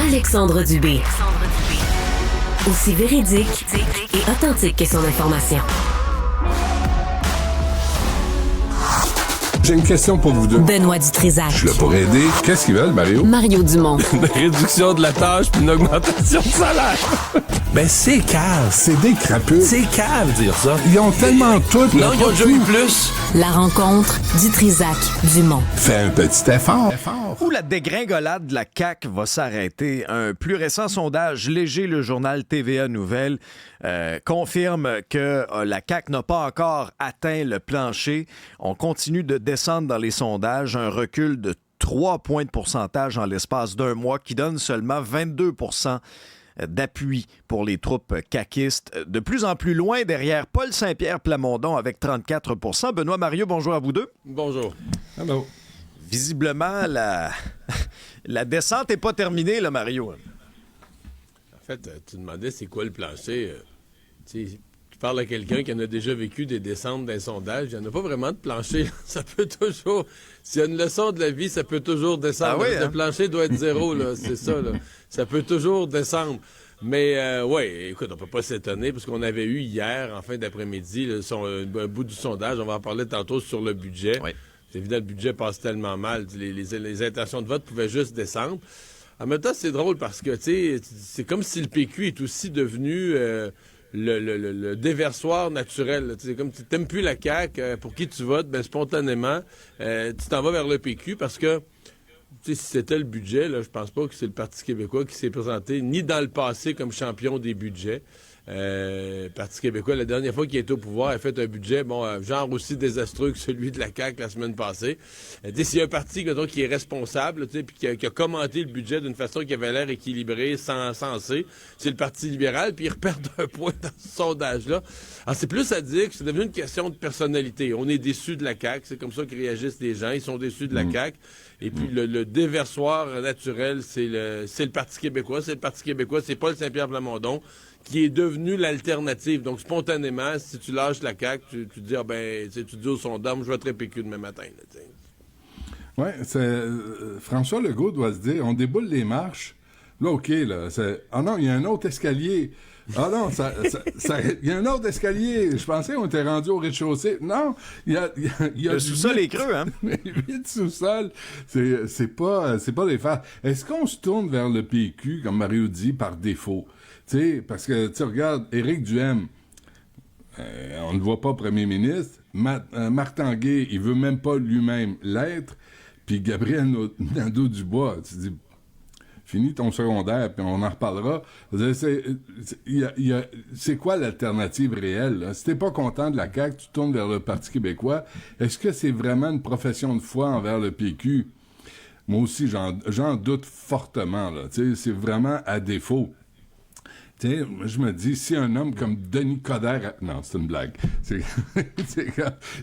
Alexandre Dubé. Aussi véridique et authentique que son information. J'ai une question pour vous deux. Benoît Dutrisac. Je suis là pour aider. Qu'est-ce qu'ils veulent, Mario? Mario Dumont. Une réduction de la tâche puis une augmentation de salaire. Ben, c'est cave. C'est des crapules. C'est cave dire ça. Ils ont tellement tout. Non, ils ont déjà eu plus. La rencontre Dutrisac-Dumont. Fais un petit effort. Où la dégringolade de la CAQ va s'arrêter. Un plus récent sondage léger, le journal TVA Nouvelles, confirme que la CAQ n'a pas encore atteint le plancher. On continue de descendre dans les sondages, un recul de 3 points de pourcentage en l'espace d'un mois qui donne seulement 22% d'appui pour les troupes caquistes. De plus en plus loin derrière Paul Saint-Pierre Plamondon avec 34%. Benoît Mario, bonjour à vous deux. Bonjour. Hello. Visiblement, la descente n'est pas terminée, là, Mario. En fait, tu demandais c'est quoi le plancher. Tu parles à quelqu'un qui en a déjà vécu des descentes d'un sondage. Il n'y en a pas vraiment de plancher. Ça peut toujours... S'il y a une leçon de la vie, ça peut toujours descendre. Ah oui, Le plancher doit être zéro, là. C'est ça, là. Ça peut toujours descendre. Mais, oui, écoute, on peut pas s'étonner parce qu'on avait eu hier, en fin d'après-midi, un bout du sondage. On va en parler tantôt sur le budget. Oui. C'est évident, le budget passe tellement mal. Les intentions de vote pouvaient juste descendre. En même temps, c'est drôle parce que, tu sais, c'est comme si le PQ est aussi devenu le déversoir naturel. C'est comme si tu n'aimes plus la CAQ, pour qui tu votes, ben spontanément, tu t'en vas vers le PQ parce que, tu sais, si c'était le budget, là, je pense pas que c'est le Parti québécois qui s'est présenté ni dans le passé comme champion des budgets. Parti québécois, la dernière fois qu'il était au pouvoir, a fait un budget, genre aussi désastreux que celui de la CAQ la semaine passée. S'il y a un parti qui est responsable, puis qui a commenté le budget d'une façon qui avait l'air équilibrée, sensée, c'est le Parti libéral, puis ils reperdent un point dans ce sondage-là. Alors, c'est plus à dire que c'est devenu une question de personnalité. On est déçus de la CAQ, c'est comme ça que réagissent les gens, ils sont déçus de la CAQ. Et puis, le déversoir naturel, c'est le Parti québécois. C'est le Parti québécois, c'est Paul Saint-Pierre Plamondon qui est devenu l'alternative. Donc, spontanément, si tu lâches la CAQ, tu dis, tu dis au sondage, je voterai PQ demain matin. Oui, François Legault doit se dire, on déboule les marches. Là, OK, là. Ah non, il y a un autre escalier. Ah non, il y a un autre escalier. Je pensais qu'on était rendu au rez-de-chaussée. Non, il y a le sous-sol est creux, hein? 8 sous-sols, c'est pas des faits. Est-ce qu'on se tourne vers le PQ, comme Mario dit, par défaut? Tu sais, parce que, tu regardes, Éric Duhaime, on ne le voit pas premier ministre. Marc Tanguay, il veut même pas lui-même l'être. Puis Gabriel Nadeau-Dubois, tu dis, finis ton secondaire, puis on en reparlera. C'est quoi l'alternative réelle, là? Si t'es pas content de la CAQ, tu tournes vers le Parti québécois. Est-ce que c'est vraiment une profession de foi envers le PQ? Moi aussi, j'en doute fortement, là. Tu sais, c'est vraiment à défaut. T'sais, je me dis, si un homme comme Denis Coderre... Non, c'est une blague. Il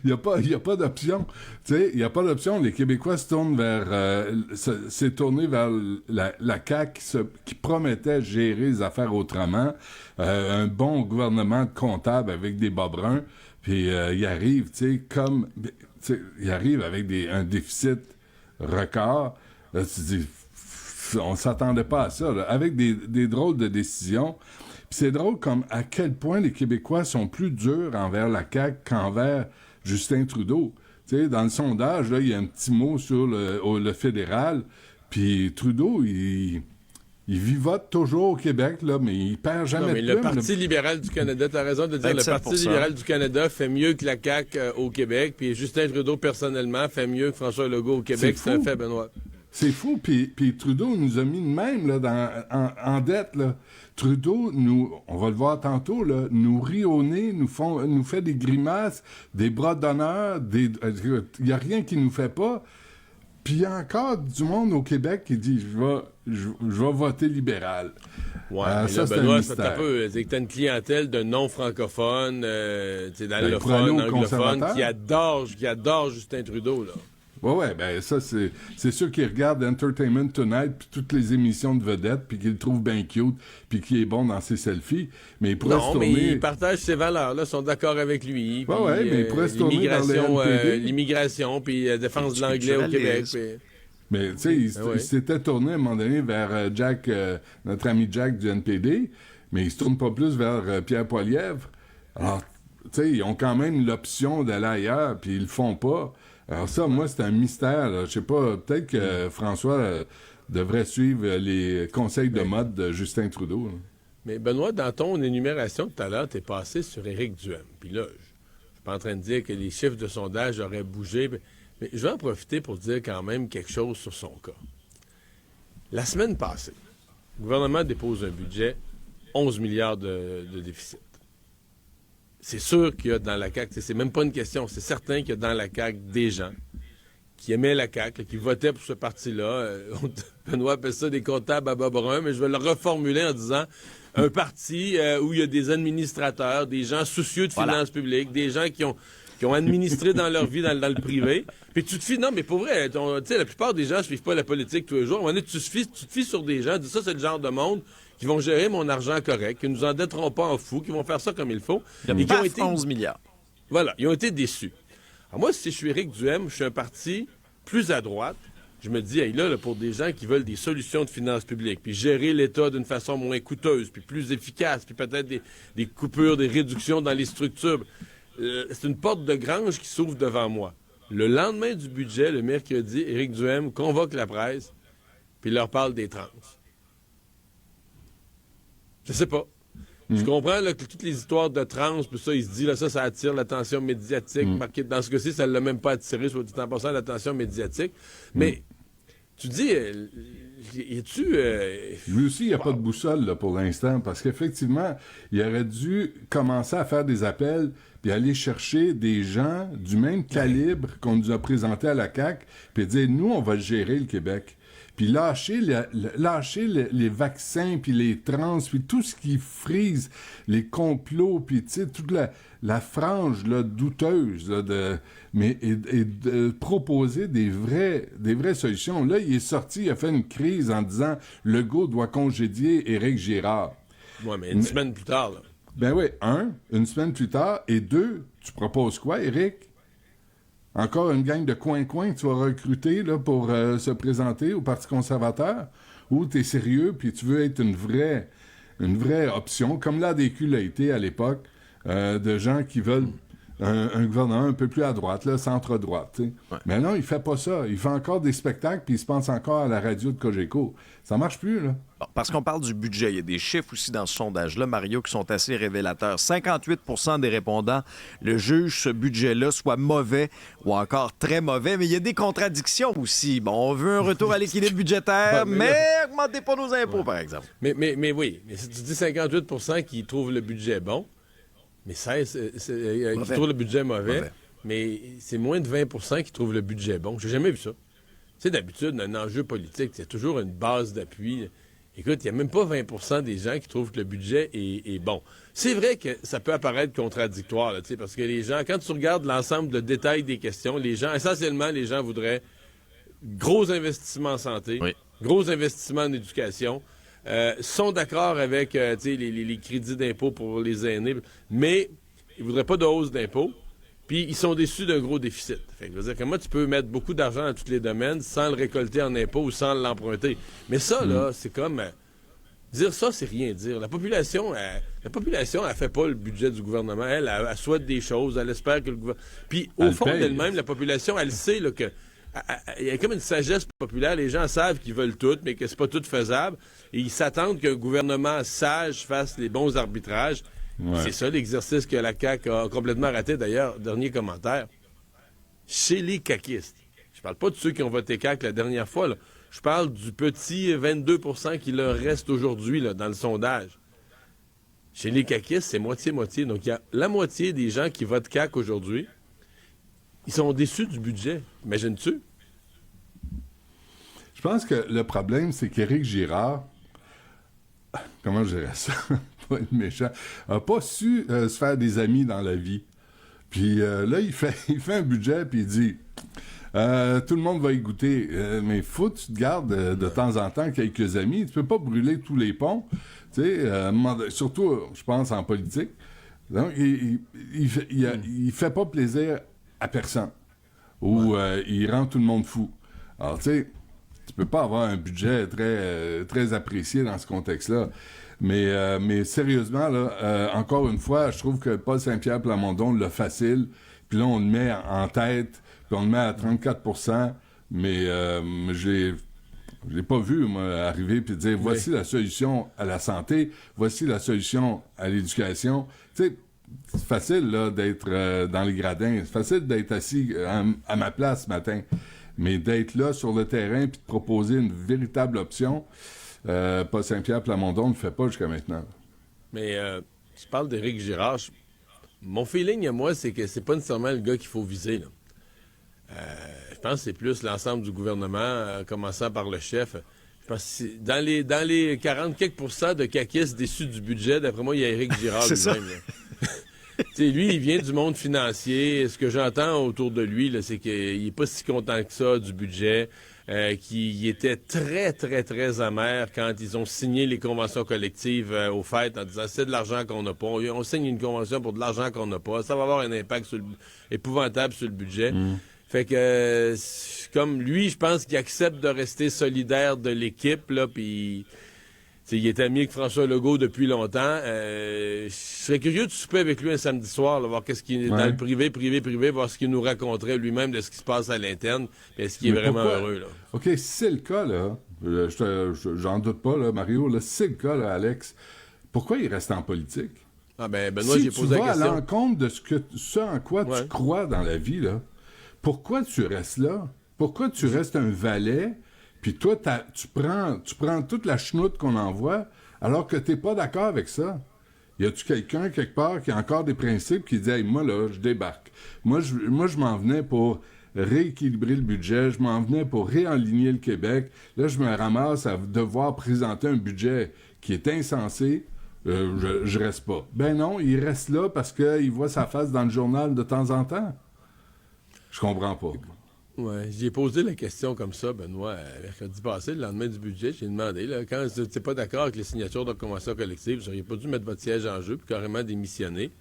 n'y a pas d'option. Il n'y a pas d'option. Les Québécois se tournent s'est tourné vers la CAQ qui promettait gérer les affaires autrement. Un bon gouvernement comptable avec des bas bruns. Puis il arrive, il arrive avec un déficit record. Là, tu dis... On s'attendait pas à ça, là, avec des drôles de décisions. Puis c'est drôle comme à quel point les Québécois sont plus durs envers la CAQ qu'envers Justin Trudeau. Tu sais, dans le sondage, là, il y a un petit mot sur le fédéral. Puis Trudeau, il vivote toujours au Québec, là, mais il perd jamais de plume. Le Parti libéral du Canada, t'as raison de dire, 27%. Le Parti libéral du Canada fait mieux que la CAQ au Québec, puis Justin Trudeau, personnellement, fait mieux que François Legault au Québec. C'est un fait, Benoît. C'est fou, puis Trudeau nous a mis de même là, en dette. Là. Trudeau, on va le voir tantôt, là, nous rit au nez, nous fait des grimaces, des bras d'honneur, il n'y a rien qu'il nous fait pas. Puis il y a encore du monde au Québec qui dit je vais voter libéral. Ouais, mais ça, là, Benoît, c'est un peu. C'est que t'as une clientèle de non-francophones, d'allophones, anglophones, qui adore Justin Trudeau, là. Ouais, ben ça, c'est ceux qui regardent Entertainment Tonight puis toutes les émissions de vedettes puis qui le trouvent bien cute puis qui est bon dans ses selfies. Mais il pourrait se tourner... mais il partage ses valeurs-là, sont d'accord avec lui. Ouais, mais il pourrait se tourner dans le NPD. L'immigration, puis la défense de l'anglais au Québec. Mais, tu sais, il s'était tourné à un moment donné vers Jack, notre ami Jack du NPD, mais il se tourne pas plus vers Pierre Poilievre. Alors, tu sais, ils ont quand même l'option d'aller ailleurs, puis ils le font pas. Alors ça, moi, c'est un mystère, là. Je sais pas, peut-être que François devrait suivre les conseils de mode de Justin Trudeau, là. Mais Benoît, dans ton énumération tout à l'heure, t'es passé sur Éric Duhem. Puis là, je suis pas en train de dire que les chiffres de sondage auraient bougé, mais je vais en profiter pour dire quand même quelque chose sur son cas. La semaine passée, le gouvernement dépose un budget 11 milliards de déficit. C'est sûr qu'il y a dans la CAQ, c'est même pas une question, c'est certain qu'il y a dans la CAQ des gens qui aimaient la CAQ, qui votaient pour ce parti-là. Benoît appelle ça des comptables à bas brun, mais je vais le reformuler en disant un parti où il y a des administrateurs, des gens soucieux de finances publiques, des gens qui ont administré dans leur vie dans le privé. Puis tu te fies, non, mais pour vrai, tu sais, la plupart des gens ne suivent pas la politique tous les jours. À un moment donné, tu te fies sur des gens, dis ça, c'est le genre de monde qui vont gérer mon argent correct, qui nous endetteront pas en fou, qui vont faire ça comme il faut. Et qui ont été 11 milliards. Voilà, ils ont été déçus. Alors moi, si je suis Éric Duhem, je suis un parti plus à droite. Je me dis, hey, là, pour des gens qui veulent des solutions de finances publiques, puis gérer l'État d'une façon moins coûteuse, puis plus efficace, puis peut-être des coupures, des réductions dans les structures, c'est une porte de grange qui s'ouvre devant moi. Le lendemain du budget, le mercredi, Éric Duhem convoque la presse, puis il leur parle des trans. Je sais pas. Je comprends là, que toutes les histoires de trans, puis ça, il se dit, là, ça attire l'attention médiatique. Marqué, dans ce cas-ci, ça ne l'a même pas attiré, soit dit en passant, l'attention médiatique. Mais, tu dis, Lui aussi, il n'y a pas de boussole là, pour l'instant, parce qu'effectivement, il aurait dû commencer à faire des appels puis aller chercher des gens du même calibre qu'on nous a présenté à la CAQ, puis dire, nous, on va gérer le Québec. Puis lâcher les vaccins, puis les trans, puis tout ce qui frise les complots, puis tu sais, toute la frange là, douteuse, là, et de proposer des vraies solutions. Là, il est sorti, il a fait une crise en disant « Legault doit congédier Éric Girard ». Oui, mais une semaine plus tard, là. Ben oui, une semaine plus tard, et deux, tu proposes quoi, Éric? Encore une gang de coin-coin que tu vas recruter là, pour se présenter au Parti conservateur? Ou tu es sérieux puis tu veux être une vraie option, comme l'ADQ l'a été à l'époque, de gens qui veulent un gouvernement un peu plus à droite, là, centre-droite. Ouais. Mais non, il fait pas ça. Il fait encore des spectacles puis il se pense encore à la radio de Cogeco. Ça marche plus, là. Bon, parce qu'on parle du budget, il y a des chiffres aussi dans ce sondage-là, Mario, qui sont assez révélateurs. 58 des répondants le jugent ce budget-là soit mauvais ou encore très mauvais, mais il y a des contradictions aussi. Bon, on veut un retour à l'équilibre budgétaire, mais augmentez pas nos impôts, par exemple. Mais oui, mais si tu dis 58 qui trouvent le budget bon, mais 16 qui trouvent le budget mauvais, mais c'est moins de 20 qui trouvent le budget bon. J'ai jamais vu ça. Tu sais, d'habitude, un enjeu politique, c'est toujours une base d'appui. Écoute, il n'y a même pas 20 des gens qui trouvent que le budget est bon. C'est vrai que ça peut apparaître contradictoire, là, parce que les gens, quand tu regardes l'ensemble de détails des questions, essentiellement, les gens voudraient gros investissements en santé, gros investissements en éducation, sont d'accord avec les crédits d'impôt pour les aînés, mais ils ne voudraient pas de hausse d'impôt. Puis ils sont déçus d'un gros déficit. Fait que, je veux dire, comment tu peux mettre beaucoup d'argent dans tous les domaines sans le récolter en impôts ou sans l'emprunter? Mais ça, là, c'est comme... dire ça, c'est rien dire. La population, elle fait pas le budget du gouvernement. Elle souhaite des choses, elle espère que le gouvernement... Puis au fond d'elle-même, la population, elle sait là, que... Il y a comme une sagesse populaire. Les gens savent qu'ils veulent tout, mais que c'est pas tout faisable. Et ils s'attendent qu'un gouvernement sage fasse les bons arbitrages. Ouais. C'est ça l'exercice que la CAQ a complètement raté. D'ailleurs, dernier commentaire. Chez les caquistes, je parle pas de ceux qui ont voté CAQ la dernière fois, là. Je parle du petit 22 qui leur reste aujourd'hui là, dans le sondage. Chez les caquistes, c'est moitié-moitié. Donc, il y a la moitié des gens qui votent CAQ aujourd'hui. Ils sont déçus du budget. Imagines-tu? Je pense que le problème, c'est qu'Éric Girard, comment je dirais ça? Pas être méchant, n'a pas su se faire des amis dans la vie. Puis là, il fait un budget, puis il dit tout le monde va y goûter, mais faut que tu te gardes de temps en temps quelques amis. Tu peux pas brûler tous les ponts, tu sais, surtout, je pense, en politique. Donc, il fait pas plaisir à personne, ou il rend tout le monde fou. Alors, tu sais, Tu peux pas avoir un budget très apprécié dans ce contexte-là. Mais sérieusement, là, encore une fois, je trouve que Paul Saint-Pierre Plamondon l'a facile, puis là, on le met en tête, puis on le met à 34%, mais je l'ai pas vu, moi, arriver puis dire, voici la solution à la santé, voici la solution à l'éducation. Tu sais, c'est facile, là, d'être dans les gradins, c'est facile d'être assis à ma place ce matin, mais d'être là sur le terrain puis de proposer une véritable option, Paul Saint-Pierre Plamondon ne le fait pas jusqu'à maintenant. Mais tu parles d'Éric Girard. Mon feeling à moi, c'est que c'est pas nécessairement le gars qu'il faut viser, là. Je pense que c'est plus l'ensemble du gouvernement, commençant par le chef. Je pense que dans les 40 quelques % de caquistes déçus du budget, d'après moi, il y a Éric Girard lui-même. Lui, il vient du monde financier. Ce que j'entends autour de lui, là, c'est qu'il n'est pas si content que ça du budget, qu'il était très, très, très amer quand ils ont signé les conventions collectives au fait en disant c'est de l'argent qu'on n'a pas. On signe une convention pour de l'argent qu'on n'a pas. Ça va avoir un impact épouvantable sur le budget. Fait que, comme lui, je pense qu'il accepte de rester solidaire de l'équipe, là, puis il est ami avec François Legault depuis longtemps. Je serais curieux de souper avec lui un samedi soir, là, voir qu'est-ce qu'il est dans le privé, voir ce qu'il nous raconterait lui-même de ce qui se passe à l'interne, puis est-ce qu'il est vraiment heureux, là. OK, si c'est le cas, là, j'en doute pas, là, Mario, là, si c'est le cas, là, Alex, pourquoi il reste en politique? Ah ben, Benoît, j'ai posé la question. Si tu vas à l'encontre de ce en quoi tu crois dans la vie, là, pourquoi tu restes là? Pourquoi tu restes un valet, puis toi, tu prends toute la chenoute qu'on envoie, alors que t'es pas d'accord avec ça? Y a-tu quelqu'un, quelque part, qui a encore des principes, qui dit « Hey, moi, là, je débarque. Moi, je m'en venais pour rééquilibrer le budget, je m'en venais pour réaligner le Québec. Là, je me ramasse à devoir présenter un budget qui est insensé. Je reste pas. » Ben non, il reste là parce qu'il voit sa face dans le journal de temps en temps. Je comprends pas. Ouais, j'ai posé la question comme ça, Benoît, mercredi passé, le lendemain du budget. J'ai demandé, là, quand vous n'êtes pas d'accord avec les signatures de convention collective, vous n'auriez pas dû mettre votre siège en jeu puis carrément démissionner.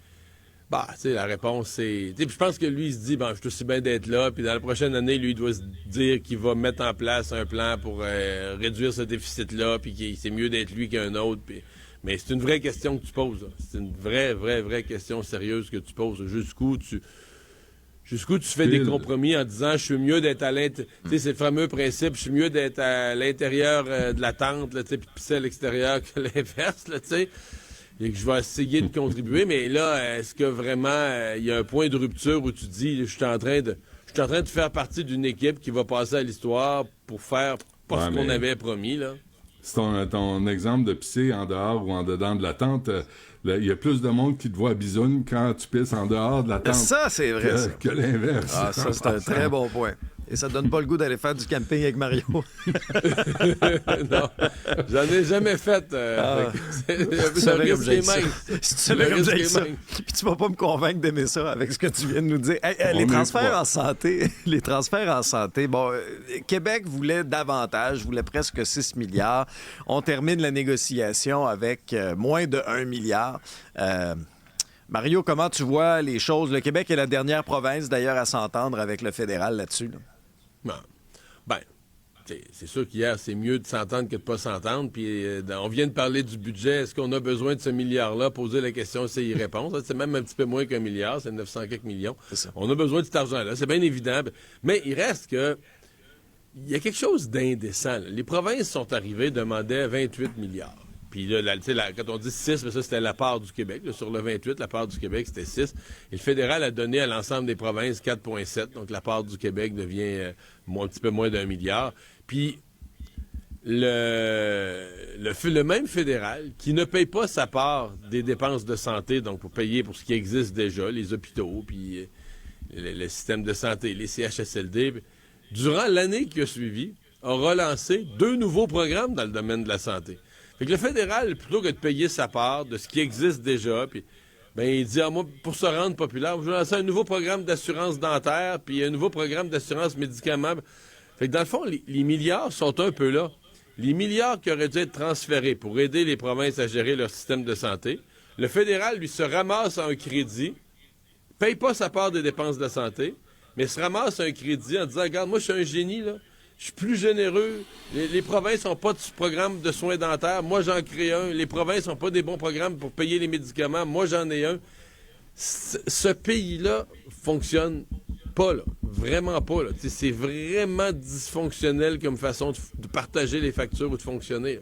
Bah, tu sais, la réponse, c'est... Je pense que lui, il se dit, bon, je suis aussi bien d'être là, puis dans la prochaine année, lui, il doit se dire qu'il va mettre en place un plan pour réduire ce déficit-là, puis que c'est mieux d'être lui qu'un autre. Puis... Mais c'est une vraie question que tu poses, là. C'est une vraie question sérieuse que tu poses. Jusqu'où tu fais des compromis en disant je suis mieux d'être à l'intérieur. Tu sais, c'est le fameux principe, je suis mieux d'être à l'intérieur de la tente, là, tu sais, puis de pisser à l'extérieur que l'inverse, là, tu sais. Et que je vais essayer de contribuer, mais là, est-ce que vraiment il y a un point de rupture où tu dis je suis en train de faire partie d'une équipe qui va passer à l'histoire pour faire pas ce qu'on avait promis, là? C'est ton exemple de pisser en dehors ou en dedans de la tente. Il y a plus de monde qui te voit à bisoune quand tu pisses en dehors de la tente. Ça, c'est vrai. Que l'inverse. Ah, ça, c'est un très bon point. Et ça donne pas le goût d'aller faire du camping avec Mario. Non, j'en ai jamais fait. Tu savais comme j'ai ça. Si tu savais comme j'ai ça. Puis tu vas pas me convaincre d'aimer ça avec ce que tu viens de nous dire. Les transferts en santé, bon, Québec voulait davantage, voulait presque 6 milliards. On termine la négociation avec moins de 1 milliard. Mario, comment tu vois les choses? Le Québec est la dernière province, d'ailleurs, à s'entendre avec le fédéral là-dessus. Là. Ben, c'est sûr qu'hier, c'est mieux de s'entendre que de pas s'entendre. Puis on vient de parler du budget. Est-ce qu'on a besoin de ce milliard-là? Poser la question, c'est y répondre. C'est même un petit peu moins qu'un milliard. C'est 900 quelques millions. On a besoin de cet argent-là. C'est bien évident. Mais il reste que... Il y a quelque chose d'indécent, là. Les provinces sont arrivées, demandaient 28 milliards. Puis là, quand on dit 6, mais ça, c'était la part du Québec. Là, sur le 28, la part du Québec, c'était 6. Et le fédéral a donné à l'ensemble des provinces 4,7. Donc, la part du Québec devient un petit peu moins d'1 milliard. Puis, le même fédéral, qui ne paye pas sa part des dépenses de santé, donc pour payer pour ce qui existe déjà, les hôpitaux, puis le système de santé, les CHSLD, durant l'année qui a suivi, a relancé 2 nouveaux programmes dans le domaine de la santé. Fait que le fédéral, plutôt que de payer sa part de ce qui existe déjà, puis il dit moi, pour se rendre populaire, je vais lancer un nouveau programme d'assurance dentaire, puis un nouveau programme d'assurance médicaments. Fait que dans le fond, les milliards sont un peu là. Les milliards qui auraient dû être transférés pour aider les provinces à gérer leur système de santé, le fédéral, lui, se ramasse un crédit, paye pas sa part des dépenses de santé, mais se ramasse un crédit en disant regarde, moi, je suis un génie, là. Je suis plus généreux. Les provinces n'ont pas de programme de soins dentaires. Moi, j'en crée un. Les provinces n'ont pas des bons programmes pour payer les médicaments. Moi, j'en ai un. Ce pays-là fonctionne pas, là. Vraiment pas, là. C'est vraiment dysfonctionnel comme façon de partager les factures ou de fonctionner.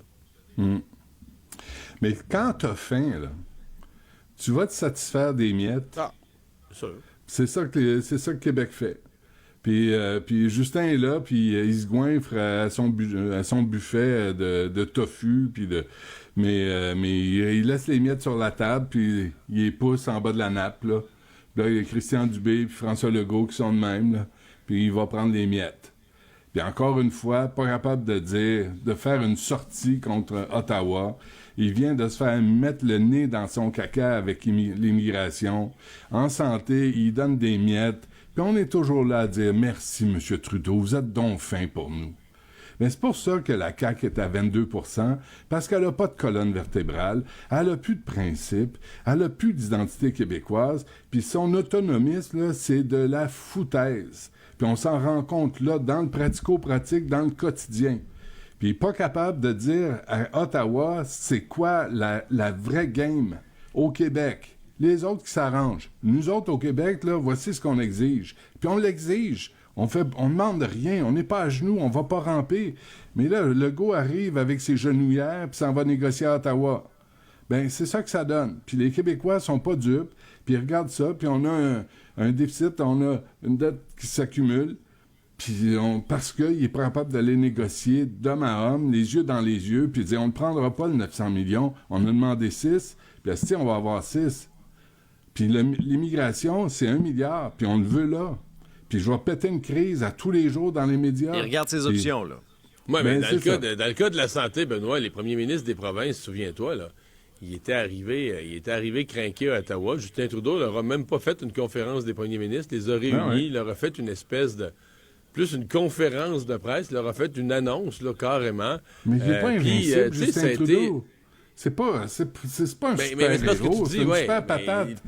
Mais quand t'as faim, là, tu vas te satisfaire des miettes. Ah, c'est sûr. C'est ça que Québec fait. Puis Justin est là, puis il se goinfre à son buffet de tofu, mais il laisse les miettes sur la table, puis il les pousse en bas de la nappe, là. Là, il y a Christian Dubé puis François Legault qui sont de même, là, puis il va prendre les miettes. Puis encore une fois, pas capable de faire une sortie contre Ottawa. Il vient de se faire mettre le nez dans son caca avec l'immigration. En santé, il donne des miettes. Puis on est toujours là à dire « Merci, M. Trudeau, vous êtes donc fin pour nous. » Mais c'est pour ça que la CAQ est à 22 %, parce qu'elle n'a pas de colonne vertébrale, elle n'a plus de principe, elle n'a plus d'identité québécoise, puis son autonomisme, là, c'est de la foutaise. Puis on s'en rend compte là, dans le pratico-pratique, dans le quotidien. Puis pas capable de dire à Ottawa, c'est quoi la vraie game au Québec. Les autres qui s'arrangent. Nous autres, au Québec, là, voici ce qu'on exige. Puis on l'exige. On demande rien. On n'est pas à genoux. On va pas ramper. Mais là, Legault arrive avec ses genouillères puis s'en va négocier à Ottawa. Ben c'est ça que ça donne. Puis les Québécois sont pas dupes. Puis ils regardent ça. Puis on a un déficit. On a une dette qui s'accumule. Puis parce qu'il est pas capable d'aller négocier d'homme à homme, les yeux dans les yeux, puis dire on ne prendra pas le 900 millions. On a demandé 6. Puis là, si on va avoir 6. Puis l'immigration, c'est 1 milliard, puis on le veut là. Puis je vais péter une crise à tous les jours dans les médias. Il regarde ses options, là. Oui, mais dans le cas de la santé, Benoît, les premiers ministres des provinces, souviens-toi, là, il était arrivé crinqué à Ottawa. Justin Trudeau leur a même pas fait une conférence des premiers ministres, les a réunis, il leur a fait une espèce de... plus une conférence de presse, il leur a fait une annonce, là, carrément. Mais il n'est pas invincible, Justin Trudeau. C'est pas un super-héros, c'est une super patate.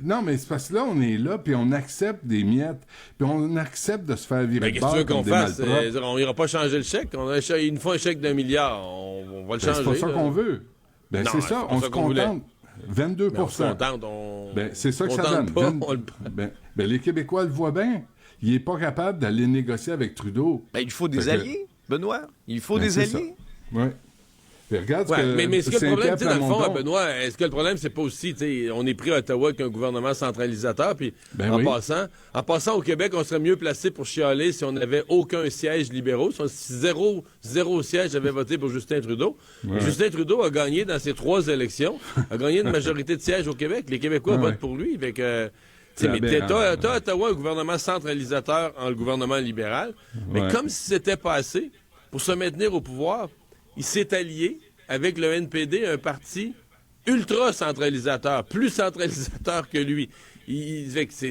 Non, mais c'est parce que là, on est là, puis on accepte des miettes, puis on accepte de se faire virer de bord. Qu'est-ce que tu veux qu'on fasse? On n'ira pas changer le chèque. Il nous faut un chèque d'1 milliard. On va le changer. C'est pas ça qu'on veut. Ben, non, c'est ça, on se contente. 22 on se contente, Ben, c'est ça que ça donne. Les Québécois le voient bien. Il n'est pas capable d'aller négocier avec Trudeau. Ben, il faut des alliés, Benoît. Il faut des alliés. Oui. Mais regarde mais est-ce que le problème, dans le fond, Benoît, est-ce que le problème, c'est pas aussi, on est pris à Ottawa avec un gouvernement centralisateur, puis en passant au Québec, on serait mieux placé pour chialer si on n'avait aucun siège libéraux, si zéro siège avait voté pour Justin Trudeau. Ouais. Justin Trudeau a gagné dans ses 3 élections, a gagné une majorité de sièges au Québec. Les Québécois votent pour lui. Mais t'as Ottawa un gouvernement centralisateur en le gouvernement libéral, mais comme si c'était pas assez, pour se maintenir au pouvoir, il s'est allié avec le NPD, un parti ultra centralisateur, plus centralisateur que lui.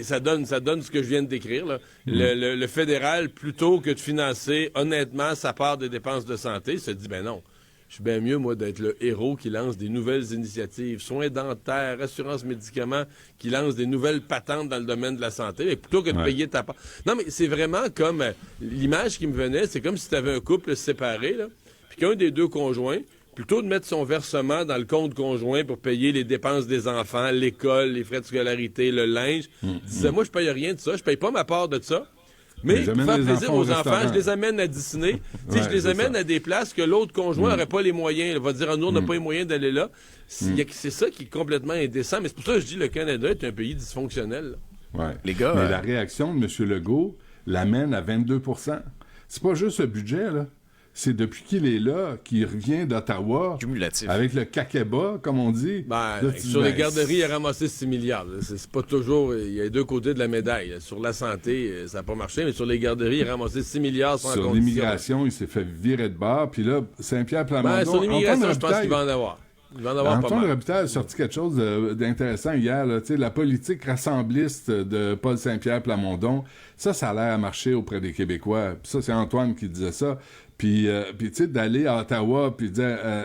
Ça donne ce que je viens de décrire. Là. Le fédéral, plutôt que de financer honnêtement sa part des dépenses de santé, se dit, ben non, je suis bien mieux, moi, d'être le héros qui lance des nouvelles initiatives, soins dentaires, assurance médicaments, qui lance des nouvelles patentes dans le domaine de la santé, et plutôt que de payer ta part. Non, mais c'est vraiment comme... l'image qui me venait, c'est comme si tu avais un couple séparé, là, puis qu'un des 2 conjoints, plutôt de mettre son versement dans le compte conjoint pour payer les dépenses des enfants, l'école, les frais de scolarité, le linge, disait, moi, je paye rien de ça, je paye pas ma part de ça, mais pour faire plaisir aux enfants, je les amène à Disney, je les amène à des places que l'autre conjoint n'aurait pas les moyens. Il va dire, nous, on n'a pas les moyens d'aller là. C'est ça qui est complètement indécent, mais c'est pour ça que je dis que le Canada est un pays dysfonctionnel. Oui. Les gars... Mais la réaction de M. Legault l'amène à 22 %. C'est pas juste le budget, là. C'est depuis qu'il est là, qu'il revient d'Ottawa, cumulatif, avec le kakeba, comme on dit. Sur les garderies, il a ramassé 6 milliards. C'est pas toujours... Il y a 2 côtés de la médaille. Sur la santé, ça n'a pas marché, mais sur les garderies, il a ramassé 6 milliards sans condition. Sur l'immigration, il s'est fait virer de bord. Puis là, Saint-Pierre Plamondon... sur l'immigration, je pense qu'il va en avoir. Antoine Robitaille a sorti quelque chose d'intéressant hier. Là, la politique rassembliste de Paul Saint-Pierre Plamondon, ça a l'air à marcher auprès des Québécois. Puis ça, c'est Antoine qui disait ça. Puis tu sais, d'aller à Ottawa, puis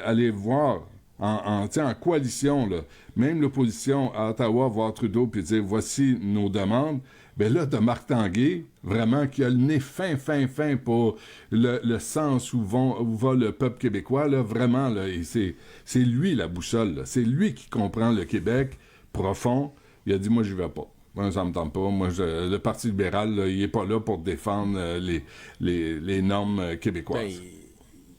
aller voir en coalition, là, même l'opposition à Ottawa, voir Trudeau, puis dire voici nos demandes. Ben là, t'as Marc Tanguay, vraiment, qui a le nez fin pour le sens où va le peuple québécois, là, vraiment, là, et c'est lui la boussole, là. C'est lui qui comprend le Québec profond. Il a dit, moi, j'y vais pas. Moi, ça me tente pas. Moi, le Parti libéral, là, il est pas là pour défendre les normes québécoises. Ben,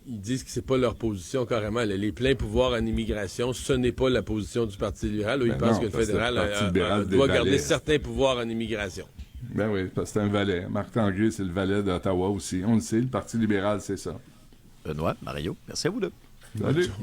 ils disent que c'est pas leur position carrément. Les pleins pouvoirs en immigration, ce n'est pas la position du Parti libéral. Ils pensent que le fédéral doit garder certains pouvoirs en immigration. Ben oui, parce que c'est un valet. Marc Tanguay, c'est le valet d'Ottawa aussi. On le sait, le Parti libéral, c'est ça. Benoît, Mario, merci à vous deux. Salut.